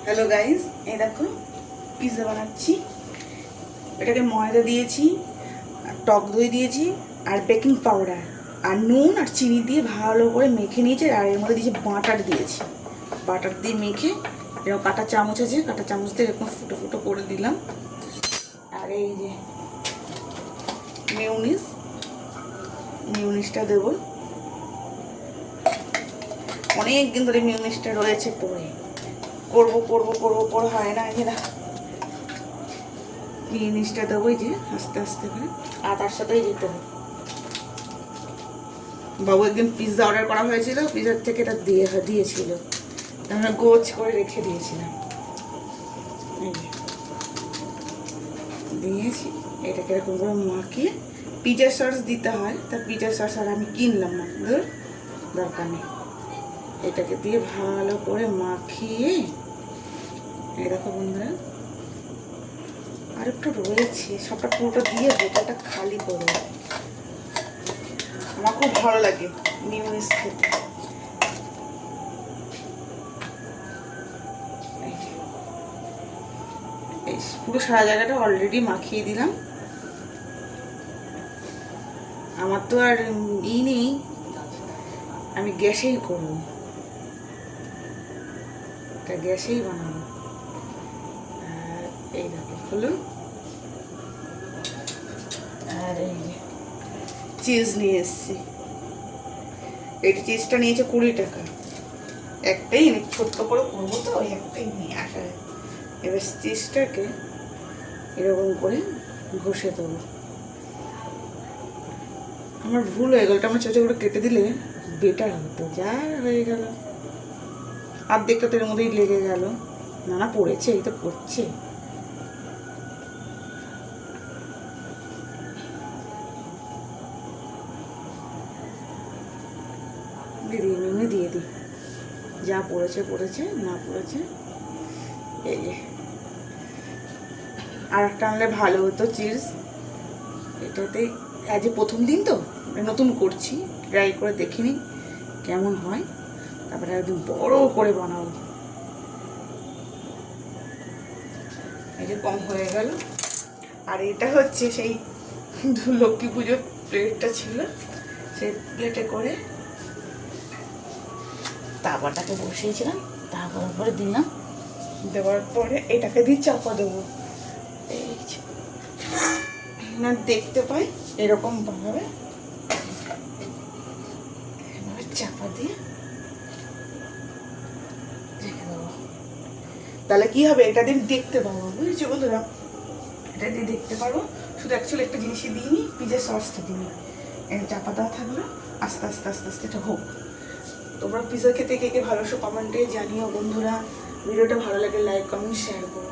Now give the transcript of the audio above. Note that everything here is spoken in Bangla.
হ্যালো গাইস, এই দেখো পিৎজা বানাচ্ছি। এটাকে ময়দা দিয়েছি, টক দই দিয়েছি, আর বেকিং পাউডার আর নুন আর চিনি দিয়ে ভালো করে মেখে নিয়েছি। আর এর মধ্যে দিয়েছি বাটার দিয়েছি। বাটার দিয়ে মেখে এরকম কাঁটা চামচ আছে, কাঁটা চামচ দিয়ে এরকম ফুটো ফুটো করে দিলাম। আর এই যে মিউনিসটা দেবো। অনেক দিন ধরে মিউনিসটা রয়েছে পরে করবো হয় না। এই না মিউনিসটা দেবো, এই যে আস্তে আস্তে করে। আর তার সাথেই দিতে হবে। বাবু একদিন পিৎজা অর্ডার করা হয়েছিল, পিৎজার থেকে এটা দিয়েছিল, আমরা গোছ করে রেখে দিয়েছিলাম। দিয়েছি এটাকে এরকম করে মাখিয়ে পিৎজা সস দিতে হয়। তা পিৎজা সস আর আমি কিনলাম না, দরকার নেই। এটাকে দিয়ে ভালো করে মাখিয়ে এই দেখো বন্ধুরা, আর একটু রয়েছে, সবটা পুরোটা দিয়ে বোতলটা খালি করবো। আমার খুব ভালো লাগে মিউনিস খেতে। পুরো সারা জায়গাটা অলরেডি মাখিয়ে দিলাম। আমার তো আর নেই, আমি গ্যাসেই করবো, এটা গ্যাসেই বানাবো। আর এই দেখো হলো। আর এই যে চিজ নিয়ে এসছি, এই চিজটা নিয়েছে 20 টাকা। একটাই ছোট্ট করে করবো তো, ওই একটাই নিয়ে আসা। এবার চিজটাকে এরকম করে ঘষে দেবো। আমার ভুল হয়ে গেল, আমার ছোটো করে কেটে দিলে বেটার হতো। যা হয়ে গেল, অর্ধেকটা তো এর মধ্যেই লেগে গেল। না পড়েছে, এই তো পড়ছে। দিয়ে দিই, যা পড়েছে, না পড়েছে। এই যে আর একটা আনলে ভালো হতো চিজ। এটাতে আজ প্রথম দিন তো নতুন করছি, ট্রাই করে দেখিনি কেমন হয়, তারপরে একদম বড় করে বানাবো। এই যে কম হয়ে গেল। আর এটা হচ্ছে সেই লক্ষ্মী পুজোর প্লেটটা ছিল, সেই প্লেটে করে তাওয়াটাকে বসিয়েছিলাম, তারপর উপরে দিলাম। দেওয়ার পরে এটাকে দিয়ে চাপা দেবো। এই না দেখতে পাই এরকম ভাবে চাপা দিয়ে রেখে দেবো। তাহলে কি হবে, এটা দিয়ে দেখতে পাবো, বুঝেছো বন্ধুরা? এটা দিয়ে দেখতে পারবো। শুধু অ্যাকচুয়ালি একটা জিনিসই দিইনি, পিৎজা সসটা দিইনি। এটা চাপা দেওয়া থাকলো, আস্তে আস্তে আস্তে আস্তে এটা হোক। তোমরা পিৎজা খেতে কে কে ভালোবাসো কমেন্টে জানিও বন্ধুরা। ভিডিওটা ভালো লাগে লাইক কমেন্ট শেয়ার করো।